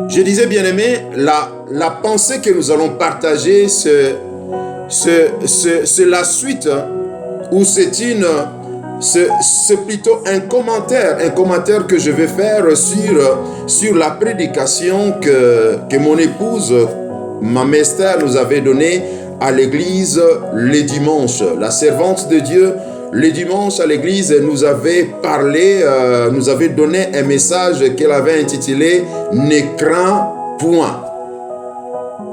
Je disais, bien-aimé, la pensée que nous allons partager, c'est la suite, ou c'est plutôt un commentaire que je vais faire sur la prédication que mon épouse, Maman Esther, nous avait donnée à l'église les dimanches. La servante de Dieu, les dimanches à l'église, nous avait parlé, nous avait donné un message qu'elle avait intitulé « Ne crains point ».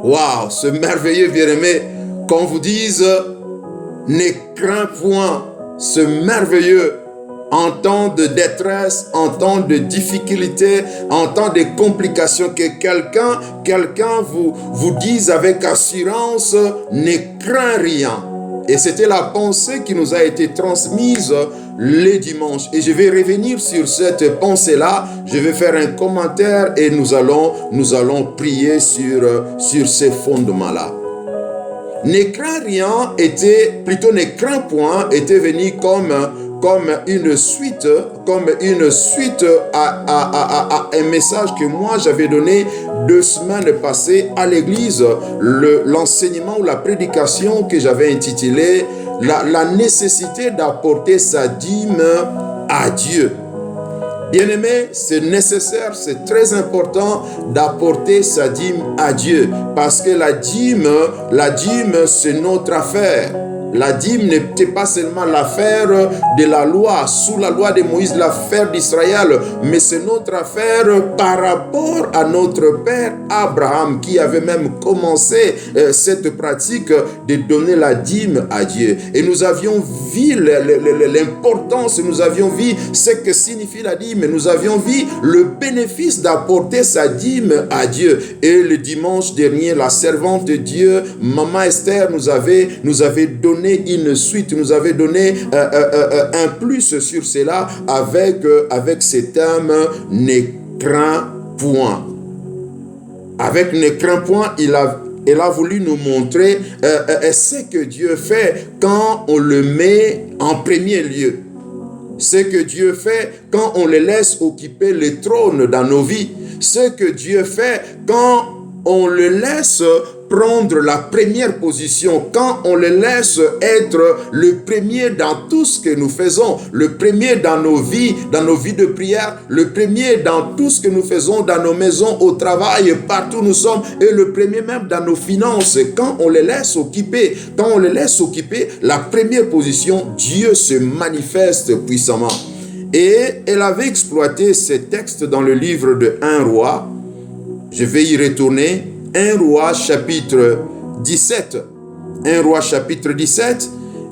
Waouh, ce merveilleux bien-aimé, qu'on vous dise « Ne crains point », ce merveilleux en temps de détresse, en temps de difficulté, en temps de complications, que quelqu'un vous dise avec assurance « Ne crains rien ». Et c'était la pensée qui nous a été transmise les dimanches. Et je vais revenir sur cette pensée-là. Je vais faire un commentaire et nous allons prier sur ces fondements-là. Ne crains rien ne crains point était venu comme une suite à un message que moi j'avais donné 2 semaines passées à l'église, l'enseignement ou la prédication que j'avais intitulé la nécessité d'apporter sa dîme à Dieu. Bien-aimé, c'est nécessaire, c'est très important d'apporter sa dîme à Dieu, parce que la dîme, c'est notre affaire. La dîme n'était pas seulement l'affaire de la loi, sous la loi de Moïse, l'affaire d'Israël, mais c'est notre affaire par rapport à notre père Abraham, qui avait même commencé cette pratique de donner la dîme à Dieu. Et nous avions vu l'importance, nous avions vu ce que signifie la dîme, nous avions vu le bénéfice d'apporter sa dîme à Dieu. Et le dimanche dernier, la servante de Dieu, Maman Esther, nous avait donné une suite, nous avait donné un plus sur cela avec ce thème « Ne crains point ». Avec « Ne crains point », elle a voulu nous montrer ce que Dieu fait quand on le met en premier lieu. Ce que Dieu fait quand on le laisse occuper le trône dans nos vies. Ce que Dieu fait quand on le laisse prendre la première position, quand on le laisse être le premier dans tout ce que nous faisons, le premier dans nos vies de prière, le premier dans tout ce que nous faisons dans nos maisons, au travail, partout où nous sommes, et le premier même dans nos finances. Quand on les laisse occuper, la première position, Dieu se manifeste puissamment. Et elle avait exploité ces textes dans le livre de 1 Roi. Je vais y retourner. 1 Roi chapitre 17. 1 Roi chapitre 17.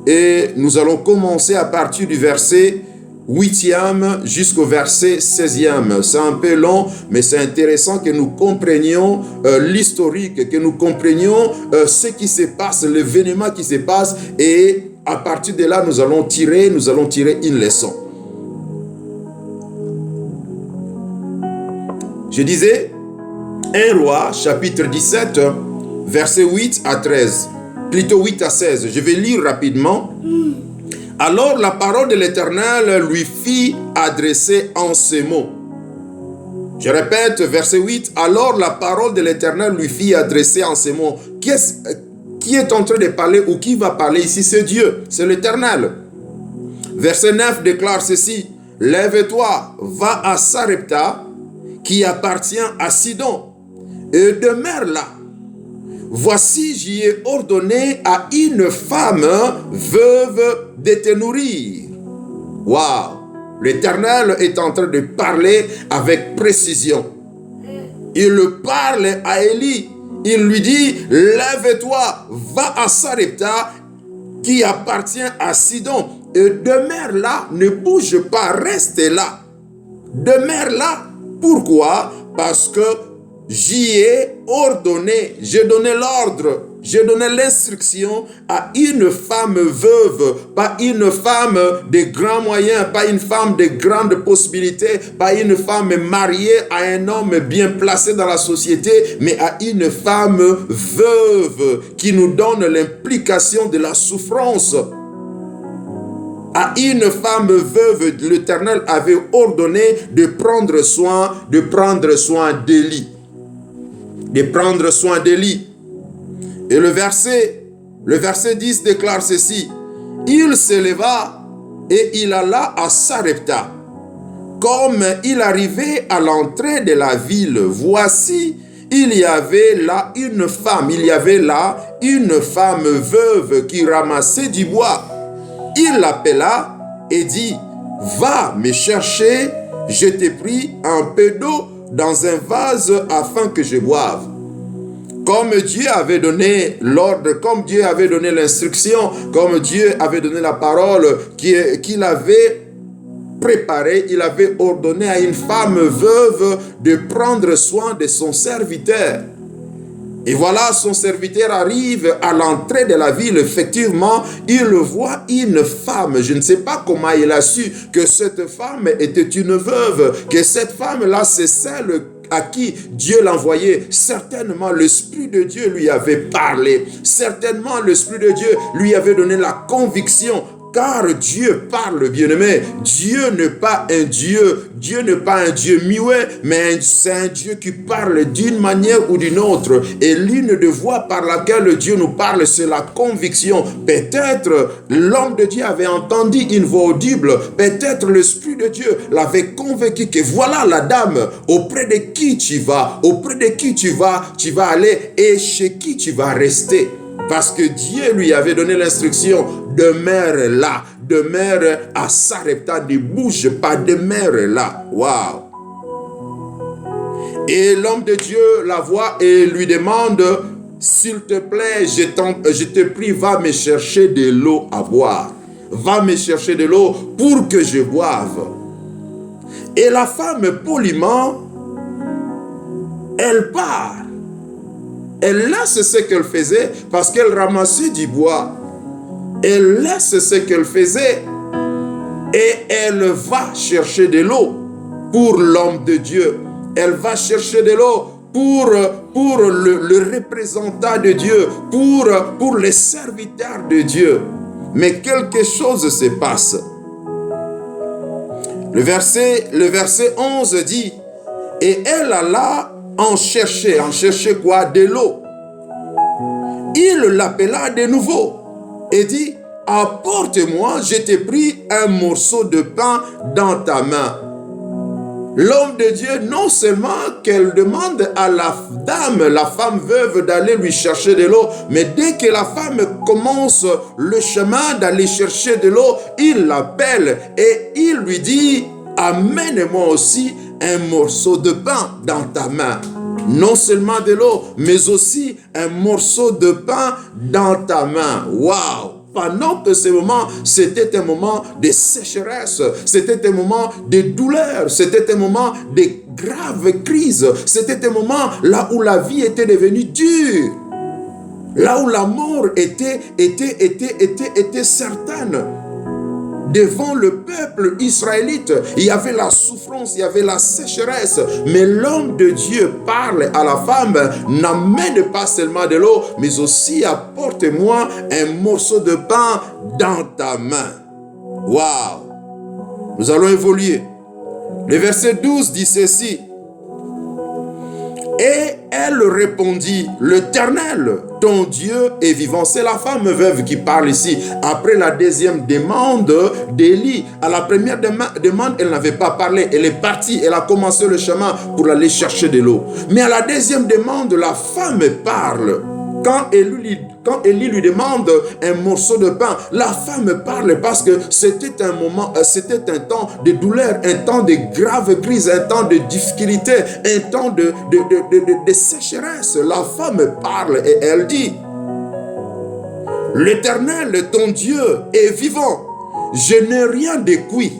Et nous allons commencer à partir du verset 8e jusqu'au verset 16e. C'est un peu long, mais c'est intéressant que nous comprenions l'historique, que nous comprenions ce qui se passe, l'événement qui se passe. Et à partir de là, nous allons tirer une leçon. Je disais, 1 Roi, chapitre 17, versets 8 à 13. Plutôt 8 à 16. Je vais lire rapidement. Alors la parole de l'Éternel lui fit adresser en ces mots. Je répète, verset 8. Alors la parole de l'Éternel lui fit adresser en ces mots. Qui est en train de parler ou qui va parler ici? C'est Dieu, c'est l'Éternel. Verset 9 déclare ceci. Lève-toi, va à Sarepta, qui appartient à Sidon, et demeure là. Voici, j'y ai ordonné à une femme veuve de te nourrir. Waouh! L'Éternel est en train de parler avec précision. Il parle à Élie. Il lui dit, lève-toi, va à Sarepta, qui appartient à Sidon, et demeure là, ne bouge pas, reste là. Demeure là. Pourquoi? Parce que j'y ai ordonné, j'ai donné l'ordre, j'ai donné l'instruction à une femme veuve, pas une femme de grands moyens, pas une femme de grandes possibilités, pas une femme mariée à un homme bien placé dans la société, mais à une femme veuve qui nous donne l'implication de la souffrance. À une femme veuve, l'Éternel avait ordonné de prendre soin d'Élie. de prendre soin d'Élie. Et le verset 10 déclare ceci. Il s'éleva et il alla à Sarepta. Comme il arrivait à l'entrée de la ville, voici, il y avait là une femme veuve qui ramassait du bois. Il l'appela et dit, va me chercher, je t'ai pris un peu d'eau dans un vase afin que je boive. Comme Dieu avait donné l'ordre, comme Dieu avait donné l'instruction, comme Dieu avait donné la parole qu'il avait préparée, il avait ordonné à une femme veuve de prendre soin de son serviteur. Et voilà, son serviteur arrive à l'entrée de la ville. Effectivement, il voit une femme. Je ne sais pas comment il a su que cette femme était une veuve, que cette femme-là, c'est celle à qui Dieu l'envoyait. Certainement, l'Esprit de Dieu lui avait parlé. Certainement, l'Esprit de Dieu lui avait donné la conviction. Car Dieu parle, bien-aimé. Dieu n'est pas un Dieu muet, mais c'est un Dieu qui parle d'une manière ou d'une autre. Et l'une des voix par laquelle Dieu nous parle, c'est la conviction. Peut-être l'homme de Dieu avait entendu une voix audible. Peut-être l'Esprit de Dieu l'avait convaincu que voilà la dame auprès de qui tu vas, tu vas aller et chez qui tu vas rester. Parce que Dieu lui avait donné l'instruction, demeure là, demeure à Sarepta, ne bouge pas, demeure là. Waouh! Et l'homme de Dieu la voit et lui demande, s'il te plaît, je te prie, va me chercher de l'eau à boire. Va me chercher de l'eau pour que je boive. Et la femme, poliment, elle part. Elle laisse ce qu'elle faisait parce qu'elle ramassait du bois. Elle laisse ce qu'elle faisait et elle va chercher de l'eau pour l'homme de Dieu. Elle va chercher de l'eau pour le représentant de Dieu, pour les serviteurs de Dieu. Mais quelque chose se passe. Le verset 11 dit, et elle alla en chercher quoi? De l'eau. Il l'appela de nouveau et dit, apporte-moi, je t'ai pris un morceau de pain dans ta main. L'homme de Dieu, non seulement qu'elle demande à la dame, la femme veuve, d'aller lui chercher de l'eau, mais dès que la femme commence le chemin d'aller chercher de l'eau, il l'appelle et il lui dit, amène-moi aussi un morceau de pain dans ta main. Non seulement de l'eau, mais aussi un morceau de pain dans ta main. Waouh! Pendant que ce moment, c'était un moment de sécheresse, c'était un moment de douleur, c'était un moment de grave crise, c'était un moment là où la vie était devenue dure, là où la mort était certaine. Devant le peuple israélite, il y avait la souffrance, il y avait la sécheresse. Mais l'homme de Dieu parle à la femme, n'amène pas seulement de l'eau, mais aussi apporte-moi un morceau de pain dans ta main. Waouh! Nous allons évoluer. Le verset 12 dit ceci. Et elle répondit, l'Éternel, ton Dieu est vivant. C'est la femme veuve qui parle ici. Après la deuxième demande d'Élie, à la première demande, elle n'avait pas parlé. Elle est partie, elle a commencé le chemin pour aller chercher de l'eau. Mais à la deuxième demande, la femme parle. Quand Élie lui demande un morceau de pain, la femme parle parce que c'était un temps de douleur, un temps de grave crise, un temps de difficulté, un temps de sécheresse. La femme parle et elle dit, l'Éternel, ton Dieu, est vivant. Je n'ai rien de cuit.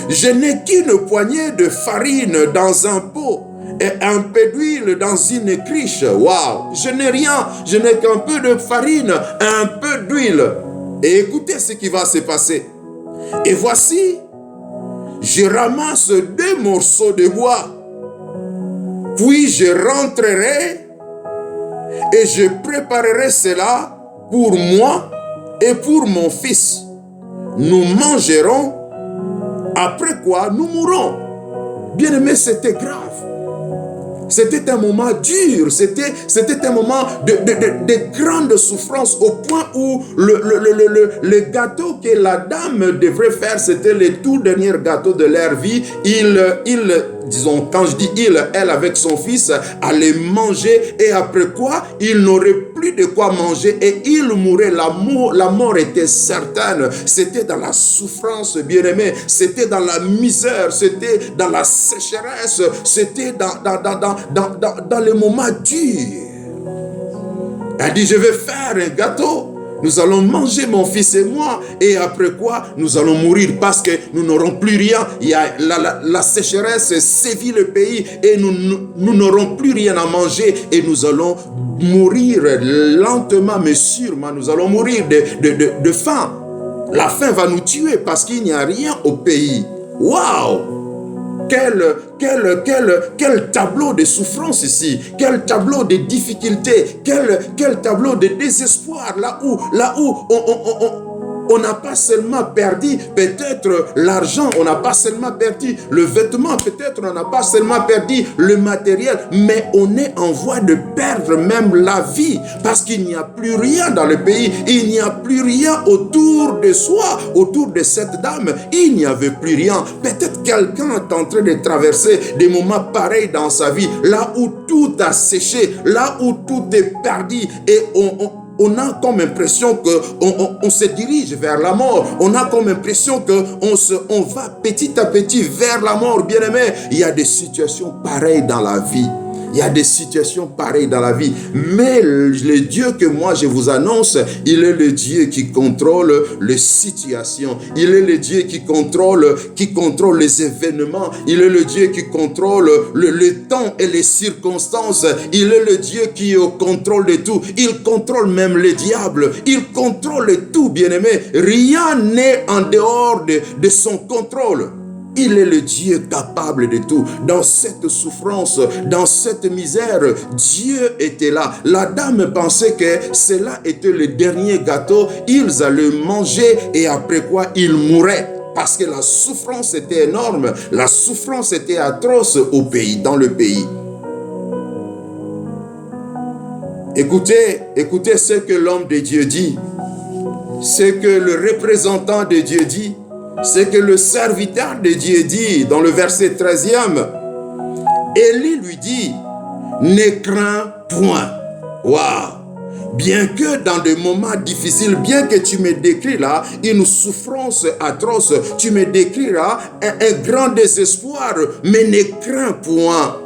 Je n'ai qu'une poignée de farine dans un pot et un peu d'huile dans une cruche. Waouh! Je n'ai rien, je n'ai qu'un peu de farine, un peu d'huile. Et écoutez ce qui va se passer. Et voici, je ramasse 2 morceaux de bois. Puis je rentrerai et je préparerai cela pour moi et pour mon fils. Nous mangerons, après quoi nous mourrons. Bien-aimé, c'était grave. C'était un moment dur, c'était un moment de grande souffrance au point où le gâteau que la dame devrait faire, c'était le tout dernier gâteau de leur vie. Disons, quand je dis elle avec son fils, allait manger et après quoi, il n'aurait plus de quoi manger et il mourrait. La mort était certaine. C'était dans la souffrance, bien-aimé. C'était dans la misère, c'était dans la sécheresse, c'était dans les moments durs. Elle dit, je vais faire un gâteau. Nous allons manger, mon fils et moi, et après quoi, nous allons mourir parce que nous n'aurons plus rien. Il y a la sécheresse sévit le pays et nous n'aurons plus rien à manger et nous allons mourir lentement mais sûrement. Nous allons mourir de faim. La faim va nous tuer parce qu'il n'y a rien au pays. Waouh! Quel tableau de souffrance ici, quel tableau de difficulté, quel tableau de désespoir, là où on n'a pas seulement perdu peut-être l'argent, on n'a pas seulement perdu le vêtement, peut-être on n'a pas seulement perdu le matériel, mais on est en voie de perdre même la vie parce qu'il n'y a plus rien dans le pays, il n'y a plus rien autour de soi, autour de cette dame, il n'y avait plus rien. Peut-être quelqu'un est en train de traverser des moments pareils dans sa vie, là où tout a séché, là où tout est perdu et on a comme impression qu'on se dirige vers la mort. On a comme impression qu'on va petit à petit vers la mort. Bien aimé, il y a des situations pareilles dans la vie. Il y a des situations pareilles dans la vie. Mais le Dieu que moi je vous annonce, il est le Dieu qui contrôle les situations. Il est le Dieu qui contrôle les événements. Il est le Dieu qui contrôle le temps et les circonstances. Il est le Dieu qui est au contrôle de tout. Il contrôle même le diable. Il contrôle tout, bien-aimé. Rien n'est en dehors de son contrôle. Il est le Dieu capable de tout. Dans cette souffrance, dans cette misère, Dieu était là. La dame pensait que cela était le dernier gâteau. Ils allaient manger et après quoi, ils mourraient. Parce que la souffrance était énorme. La souffrance était atroce au pays, dans le pays. Écoutez ce que l'homme de Dieu dit. Ce que le représentant de Dieu dit. C'est que le serviteur de Dieu dit dans le verset 13e, Élie lui dit, ne crains point. Waouh! Bien que dans des moments difficiles, bien que tu me décris là une souffrance atroce, tu me décris là un grand désespoir, mais ne crains point.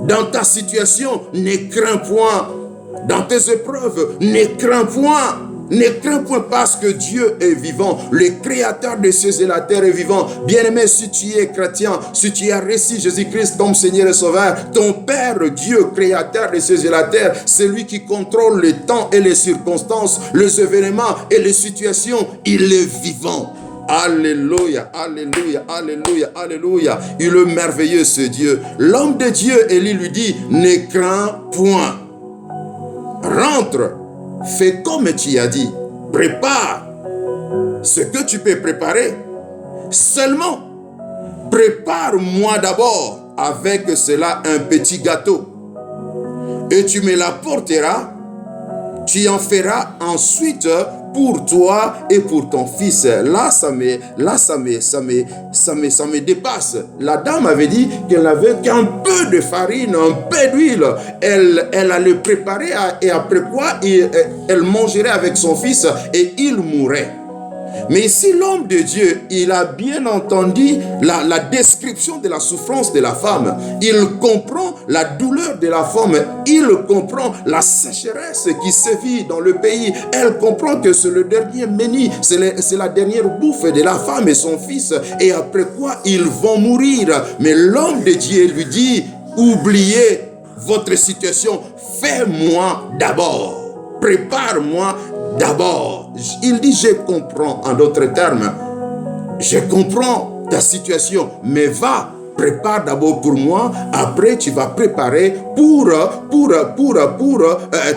Dans ta situation, ne crains point. Dans tes épreuves, ne crains point. Ne crains point parce que Dieu est vivant. Le créateur des cieux et la terre est vivant. Bien-aimé, si tu es chrétien, si tu as reçu Jésus-Christ comme Seigneur et Sauveur, ton Père Dieu, créateur des cieux et la terre, c'est lui qui contrôle le temps et les circonstances, les événements et les situations. Il est vivant. Alléluia, alléluia, alléluia, alléluia. Il est merveilleux ce Dieu. L'homme de Dieu, Élie lui dit, ne crains point. Rentre. Fais comme tu as dit. Prépare ce que tu peux préparer. Seulement, prépare-moi d'abord avec cela un petit gâteau. Et tu me l'apporteras. Tu en feras ensuite pour toi et pour ton fils. Là, ça me dépasse. La dame avait dit qu'elle n'avait qu'un peu de farine, un peu d'huile. Elle allait préparer et après quoi, elle mangerait avec son fils et il mourrait. Mais ici, l'homme de Dieu, il a bien entendu la description de la souffrance de la femme. Il comprend la douleur de la femme. Il comprend la sécheresse qui sévit dans le pays. Elle comprend que c'est le dernier menu, c'est la dernière bouffe de la femme et son fils. Et après quoi, ils vont mourir. Mais l'homme de Dieu lui dit, oubliez votre situation. Fais-moi d'abord. Prépare-moi d'abord. Il dit, je comprends, en d'autres termes, je comprends ta situation, mais va, prépare d'abord pour moi, après tu vas préparer pour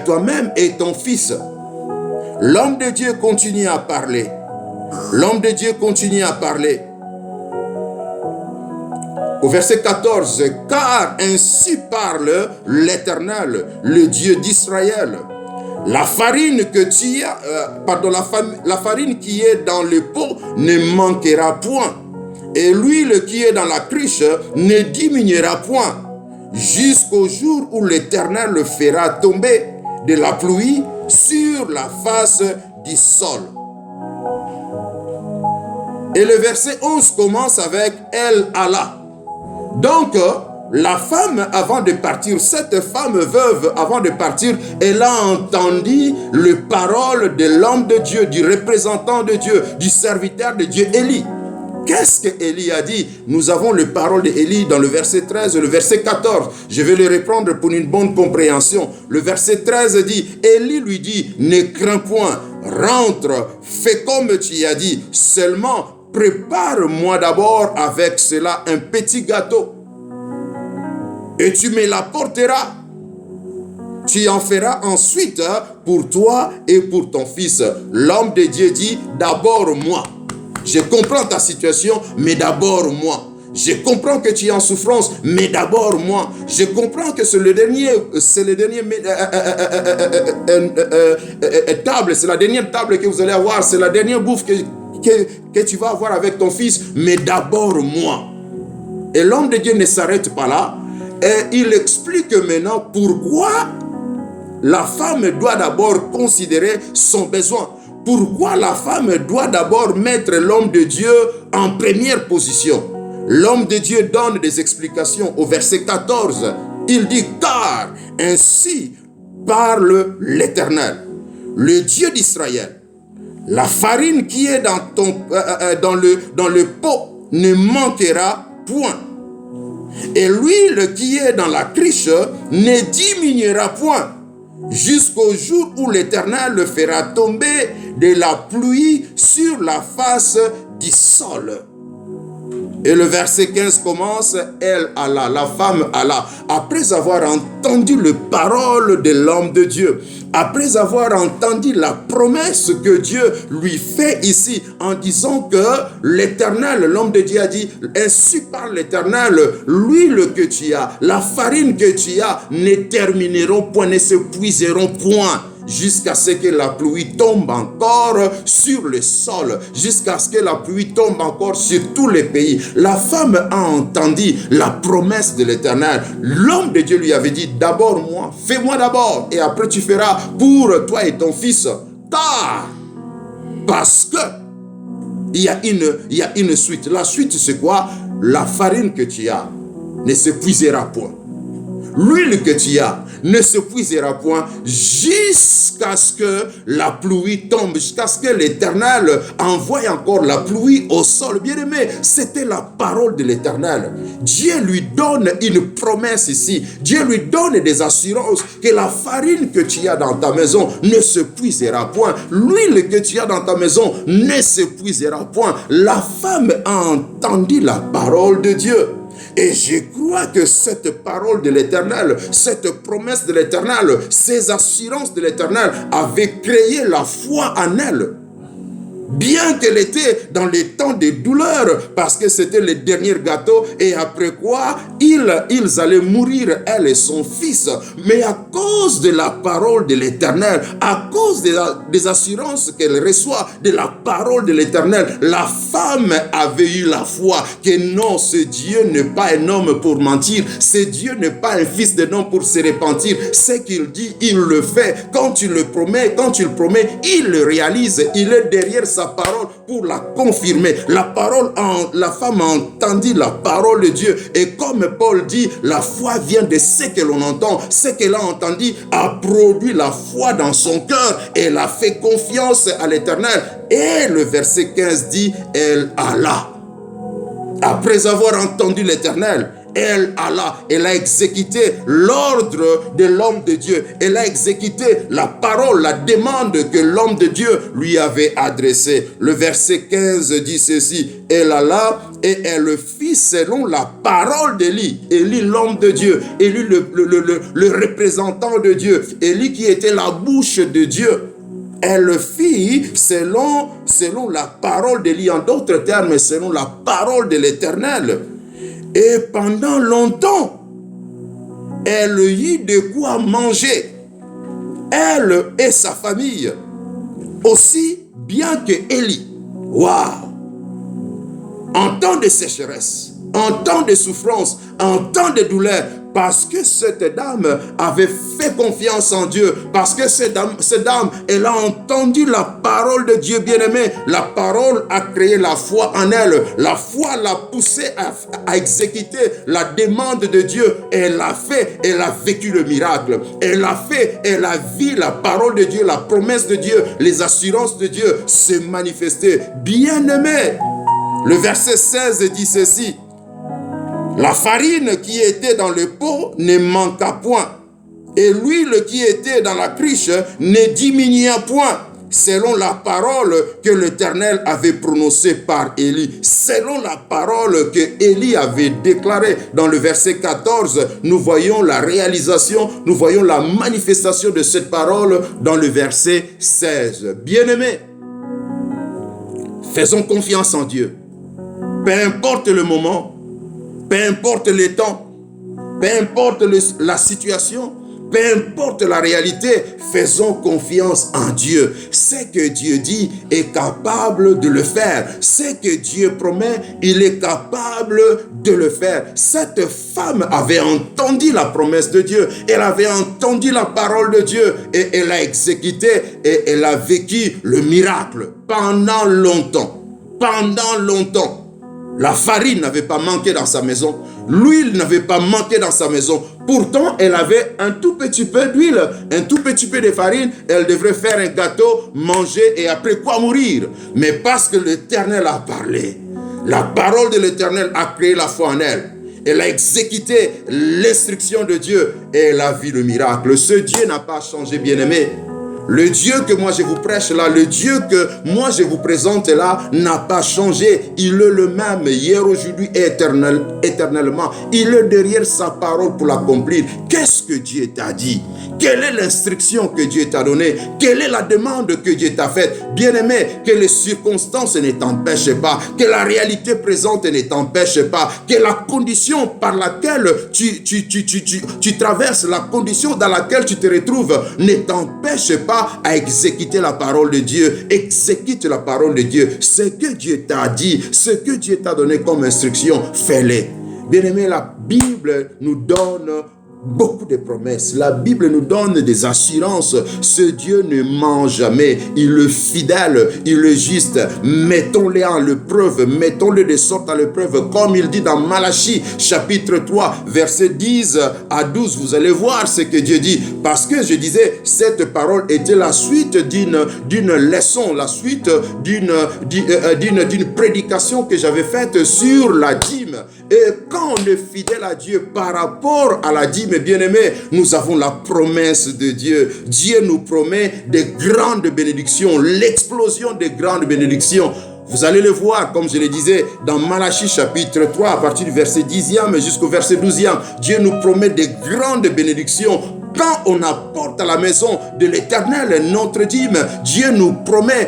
toi-même et ton fils. L'homme de Dieu continue à parler. L'homme de Dieu continue à parler. Au verset 14, car ainsi parle l'Éternel, le Dieu d'Israël. La farine que tu as, la farine qui est dans le pot ne manquera point, et l'huile qui est dans la cruche ne diminuera point, jusqu'au jour où l'Éternel le fera tomber de la pluie sur la face du sol. Et le verset 11 commence avec El Allah. Donc, la femme, avant de partir, cette femme veuve, avant de partir, elle a entendu les paroles de l'homme de Dieu, du représentant de Dieu, du serviteur de Dieu, Élie. Qu'est-ce que Élie a dit? Nous avons les paroles d'Élie dans le verset 13 et le verset 14. Je vais les reprendre pour une bonne compréhension. Le verset 13 dit, Élie lui dit, ne crains point, rentre, fais comme tu as dit, seulement prépare-moi d'abord avec cela un petit gâteau et tu me l'apporteras. Tu en feras ensuite pour toi et pour ton fils. L'homme de Dieu dit, d'abord moi. Je comprends ta situation, mais d'abord moi. Je comprends que tu es en souffrance, mais d'abord moi. Je comprends que c'est la dernière table, c'est la dernière table que vous allez avoir, c'est la dernière bouffe que tu vas avoir avec ton fils, mais d'abord moi. Et l'homme de Dieu ne s'arrête pas là, et il explique maintenant pourquoi la femme doit d'abord considérer son besoin. Pourquoi la femme doit d'abord mettre l'homme de Dieu en première position. L'homme de Dieu donne des explications au verset 14. Il dit, car ainsi parle l'Éternel, le Dieu d'Israël. La farine qui est dans le pot ne manquera point. Et l'huile qui est dans la cruche ne diminuera point, jusqu'au jour où l'Éternel le fera tomber de la pluie sur la face du sol. Et le verset 15 commence, elle Allah, la femme Allah, après avoir entendu les paroles de l'homme de Dieu, après avoir entendu la promesse que Dieu lui fait ici, en disant que l'Éternel, l'homme de Dieu a dit, ainsi parle l'Éternel, l'huile que tu as, la farine que tu as, ne termineront point, ne s'épuiseront point, jusqu'à ce que la pluie tombe encore sur le sol, jusqu'à ce que la pluie tombe encore sur tous les pays. La femme a entendu la promesse de l'Éternel. L'homme de Dieu lui avait dit, d'abord moi, fais-moi d'abord, et après tu feras pour toi et ton fils. Parce que il y a une suite. La suite, c'est quoi? La farine que tu as ne s'épuisera point. L'huile que tu as ne s'épuisera point jusqu'à ce que la pluie tombe, jusqu'à ce que l'Éternel envoie encore la pluie au sol. Bien-aimé, c'était la parole de l'Éternel. Dieu lui donne une promesse ici. Dieu lui donne des assurances que la farine que tu as dans ta maison ne s'épuisera point. L'huile que tu as dans ta maison ne s'épuisera point. La femme a entendu la parole de Dieu. Et je crois que cette parole de l'Éternel, cette promesse de l'Éternel, ces assurances de l'Éternel avaient créé la foi en elle. Bien qu'elle était dans les temps de douleur, parce que c'était le dernier gâteau, et après quoi, ils allaient mourir, elle et son fils. Mais à cause de la parole de l'Éternel, à cause des assurances qu'elle reçoit de la parole de l'Éternel, la femme avait eu la foi que non, ce Dieu n'est pas un homme pour mentir, ce Dieu n'est pas un fils d'un homme pour se repentir. Ce qu'il dit, il le fait. Quand tu le promets, il le réalise. Il est derrière sa parole pour la confirmer. La femme a entendu la parole de Dieu, et comme Paul dit, la foi vient de ce que l'on entend. Ce qu'elle a entendu a produit la foi dans son cœur, et elle a fait confiance à l'Éternel. Et le verset 15 dit, elle alla. Après avoir entendu l'Éternel, elle a exécuté l'ordre de l'homme de Dieu. Elle a exécuté la parole, la demande que l'homme de Dieu lui avait adressée. Le verset 15 dit ceci, elle alla et elle fit selon la parole d'Élie. Élie, l'homme de Dieu. Élie, le représentant de Dieu. Élie qui était la bouche de Dieu. Elle fit selon la parole d'Élie, en d'autres termes, selon la parole de l'Éternel. Et pendant longtemps, elle eut de quoi manger, elle et sa famille, aussi bien que Élie. Waouh! En temps de sécheresse, en temps de souffrance, en temps de douleur, parce que cette dame avait fait confiance en Dieu, parce que cette dame, elle a entendu la parole de Dieu bien-aimé. La parole a créé la foi en elle. La foi l'a poussée à exécuter la demande de Dieu. Elle a fait, elle a vécu le miracle. Elle a fait, elle a vu la parole de Dieu, la promesse de Dieu, les assurances de Dieu se manifester. Bien-aimé, le verset 16 dit ceci: la farine qui était dans le pot ne manqua point, et l'huile qui était dans la cruche ne diminua point, selon la parole que l'Éternel avait prononcée par Élie. Selon la parole que Élie avait déclarée dans le verset 14, nous voyons la réalisation, nous voyons la manifestation de cette parole dans le verset 16. Bien-aimés, faisons confiance en Dieu. Peu importe le moment, peu importe le temps, peu importe la situation, peu importe la réalité, faisons confiance en Dieu. Ce que Dieu dit est capable de le faire. Ce que Dieu promet, il est capable de le faire. Cette femme avait entendu la promesse de Dieu. Elle avait entendu la parole de Dieu et elle a exécuté et elle a vécu le miracle pendant longtemps. Pendant longtemps. La farine n'avait pas manqué dans sa maison. L'huile n'avait pas manqué dans sa maison. Pourtant, elle avait un tout petit peu d'huile, un tout petit peu de farine. Elle devrait faire un gâteau, manger et après quoi mourir. Mais parce que l'Éternel a parlé, la parole de l'Éternel a créé la foi en elle. Elle a exécuté l'instruction de Dieu et elle a vu le miracle. Ce Dieu n'a pas changé, bien-aimé. Le Dieu que moi je vous prêche là, le Dieu que moi je vous présente là, n'a pas changé. Il est le même hier, aujourd'hui et éternellement. Il est derrière sa parole pour l'accomplir. Qu'est-ce que Dieu t'a dit? Quelle est l'instruction que Dieu t'a donnée? Quelle est la demande que Dieu t'a faite? Bien-aimé, que les circonstances ne t'empêchent pas, que la réalité présente ne t'empêche pas, que la condition par laquelle tu traverses, la condition dans laquelle tu te retrouves ne t'empêche pas à exécuter la parole de Dieu. Exécute la parole de Dieu. Ce que Dieu t'a dit, ce que Dieu t'a donné comme instruction, fais-le. Bien-aimé, la Bible nous donne beaucoup de promesses. La Bible nous donne des assurances. Ce Dieu ne ment jamais. Il est fidèle, il est juste. Mettons-le en l'épreuve, mettons-le de sorte à l'épreuve, comme il dit dans Malachie, chapitre 3, verset 10 à 12. Vous allez voir ce que Dieu dit. Parce que je disais, cette parole était la suite d'une leçon, la suite d'une prédication que j'avais faite sur la dîme. Et quand on est fidèle à Dieu par rapport à la dîme, bien-aimés, nous avons la promesse de Dieu. Dieu nous promet de grandes bénédictions, l'explosion de grandes bénédictions. Vous allez le voir, comme je le disais, dans Malachie chapitre 3, à partir du verset 10e jusqu'au verset 12e. Dieu nous promet de grandes bénédictions. Quand on apporte à la maison de l'Éternel notre dîme, Dieu nous promet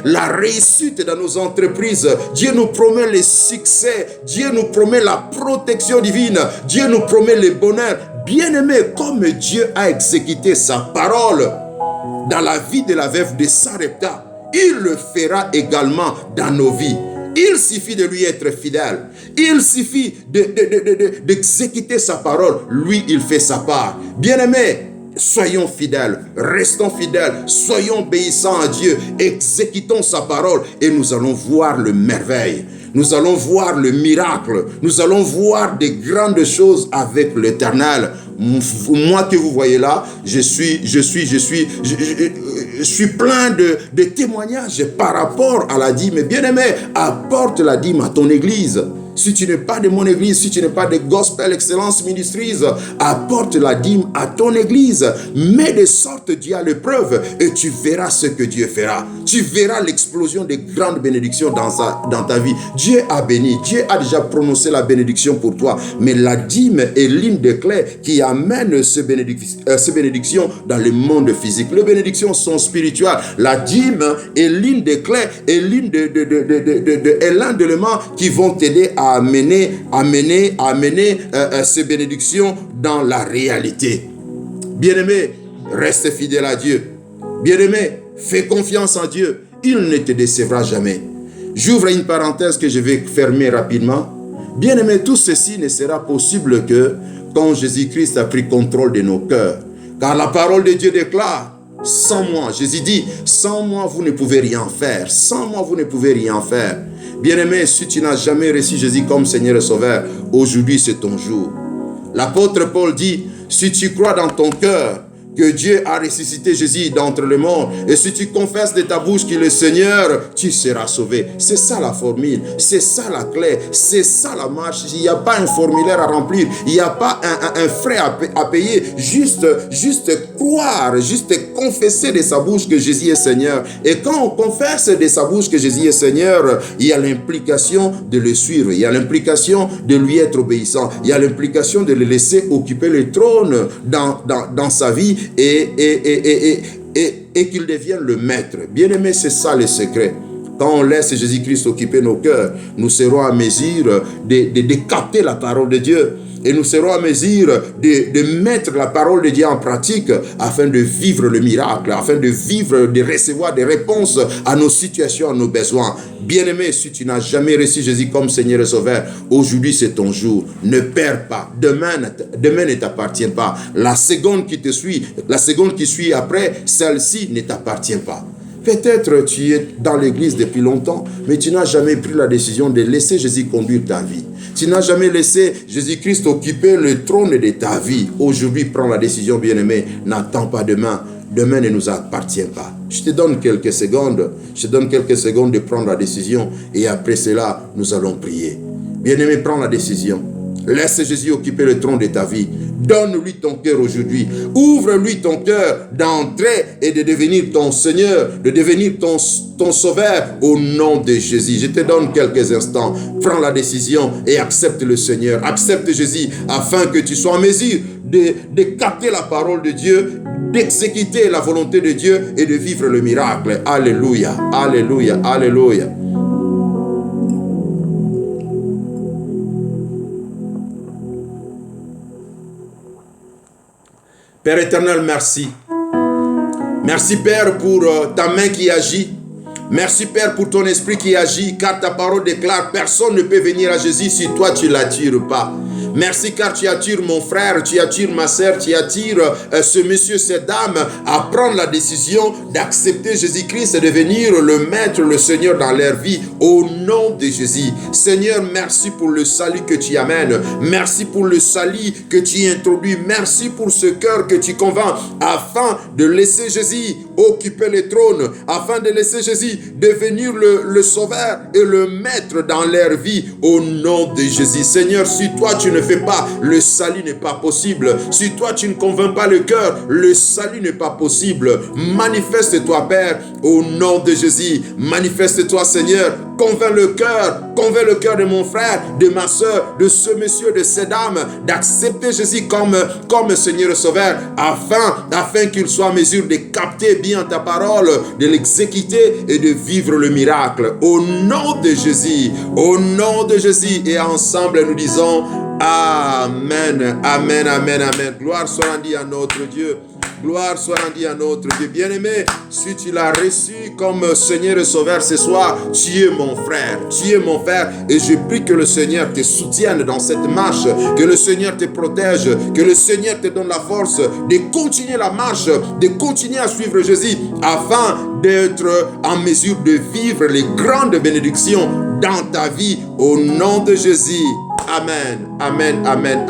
la réussite dans nos entreprises. Dieu nous promet le succès. Dieu nous promet la protection divine. Dieu nous promet le bonheur. Bien-aimé, comme Dieu a exécuté sa parole dans la vie de la veuve de Sarepta, il le fera également dans nos vies. Il suffit de lui être fidèle. Il suffit d'exécuter sa parole. Lui, il fait sa part. Bien-aimés, soyons fidèles, restons fidèles, soyons obéissants à Dieu, exécutons sa parole et nous allons voir le merveille. Nous allons voir le miracle. Nous allons voir des grandes choses avec l'Éternel. Moi que vous voyez là, je suis plein de témoignages par rapport à la dîme. Bien-aimé, apporte la dîme à ton église. Si tu n'es pas de mon église, si tu n'es pas de Gospel Excellence Ministries, apporte la dîme à ton église. Mets de sorte Dieu à l'épreuve et tu verras ce que Dieu fera. Tu verras l'explosion de grandes bénédictions dans ta vie. Dieu a béni. Dieu a déjà prononcé la bénédiction pour toi. Mais la dîme est l'une des clés qui amène ces bénédictions dans le monde physique. Les bénédictions sont spirituelles. La dîme est l'une des clés et l'un des éléments qui vont t'aider à à amener ces bénédictions dans la réalité. Bien-aimé, reste fidèle à Dieu. Bien-aimé, fais confiance en Dieu. Il ne te décevra jamais. J'ouvre une parenthèse que je vais fermer rapidement. Bien-aimé, tout ceci ne sera possible que quand Jésus-Christ a pris contrôle de nos cœurs. Car la parole de Dieu déclare, sans moi, Jésus dit, sans moi vous ne pouvez rien faire. Sans moi vous ne pouvez rien faire. Bien-aimé, si tu n'as jamais reçu Jésus comme Seigneur et Sauveur, aujourd'hui c'est ton jour. L'apôtre Paul dit, si tu crois dans ton cœur que Dieu a ressuscité Jésus d'entre les morts, et si tu confesses de ta bouche qu'il est Seigneur, tu seras sauvé. C'est ça la formule, c'est ça la clé, c'est ça la marche. Il n'y a pas un formulaire à remplir, il n'y a pas un frais à payer, juste croire, juste confesser de sa bouche que Jésus est Seigneur. Et quand on confesse de sa bouche que Jésus est Seigneur, il y a l'implication de le suivre, il y a l'implication de lui être obéissant, il y a l'implication de le laisser occuper le trône dans sa vie, et qu'il devienne le maître. Bien-aimé, c'est ça le secret. Quand on laisse Jésus-Christ occuper nos cœurs, nous serons à mesure de capter la parole de Dieu. Et nous serons à mesure de mettre la parole de Dieu en pratique afin de vivre le miracle, afin de vivre, de recevoir des réponses à nos situations, à nos besoins. Bien-aimé, si tu n'as jamais reçu Jésus comme Seigneur et Sauveur, aujourd'hui c'est ton jour. Ne perds pas. Demain ne t'appartient pas. La seconde qui te suit, la seconde qui suit après, celle-ci ne t'appartient pas. Peut-être tu es dans l'église depuis longtemps, mais tu n'as jamais pris la décision de laisser Jésus conduire ta vie. Tu n'as jamais laissé Jésus-Christ occuper le trône de ta vie. Aujourd'hui, prends la décision, bien-aimé. N'attends pas demain. Demain ne nous appartient pas. Je te donne quelques secondes. Je te donne quelques secondes de prendre la décision. Et après cela, nous allons prier. Bien-aimé, prends la décision. Laisse Jésus occuper le trône de ta vie. Donne-lui ton cœur aujourd'hui. Ouvre-lui ton cœur d'entrer et de devenir ton Seigneur, de devenir ton Sauveur au nom de Jésus. Je te donne quelques instants. Prends la décision et accepte le Seigneur. Accepte Jésus afin que tu sois en mesure de capter la parole de Dieu, d'exécuter la volonté de Dieu et de vivre le miracle. Alléluia, alléluia, alléluia. Père éternel, merci. Merci Père pour ta main qui agit. Merci Père pour ton esprit qui agit, car ta parole déclare, personne ne peut venir à Jésus si toi tu ne l'attires pas. Merci car tu attires mon frère, tu attires ma sœur, tu attires ce monsieur, cette dame à prendre la décision d'accepter Jésus-Christ et de devenir le maître, le Seigneur dans leur vie au nom de Jésus. Seigneur, merci pour le salut que tu amènes. Merci pour le salut que tu introduis. Merci pour ce cœur que tu convaincs afin de laisser Jésus occuper le trône, afin de laisser Jésus devenir le sauveur et le maître dans leur vie au nom de Jésus. Seigneur, si toi tu ne fais pas, le salut n'est pas possible. Si toi tu ne convaincs pas le cœur, le salut n'est pas possible. Manifeste-toi Père au nom de Jésus. Manifeste-toi Seigneur. Convainc le cœur de mon frère, de ma soeur, de ce monsieur, de cette dame, d'accepter Jésus comme Seigneur et Sauveur, afin qu'il soit en mesure de capter bien ta parole, de l'exécuter et de vivre le miracle. Au nom de Jésus, et ensemble nous disons Amen, Amen, Amen, Amen. Gloire soit rendue à notre Dieu. Gloire soit rendue à notre Dieu. Bien-aimé, si tu l'as reçu comme Seigneur et Sauveur ce soir, tu es mon frère, tu es mon frère. Et je prie que le Seigneur te soutienne dans cette marche, que le Seigneur te protège, que le Seigneur te donne la force de continuer la marche, de continuer à suivre Jésus, afin d'être en mesure de vivre les grandes bénédictions dans ta vie, au nom de Jésus. Amen, Amen, Amen, Amen.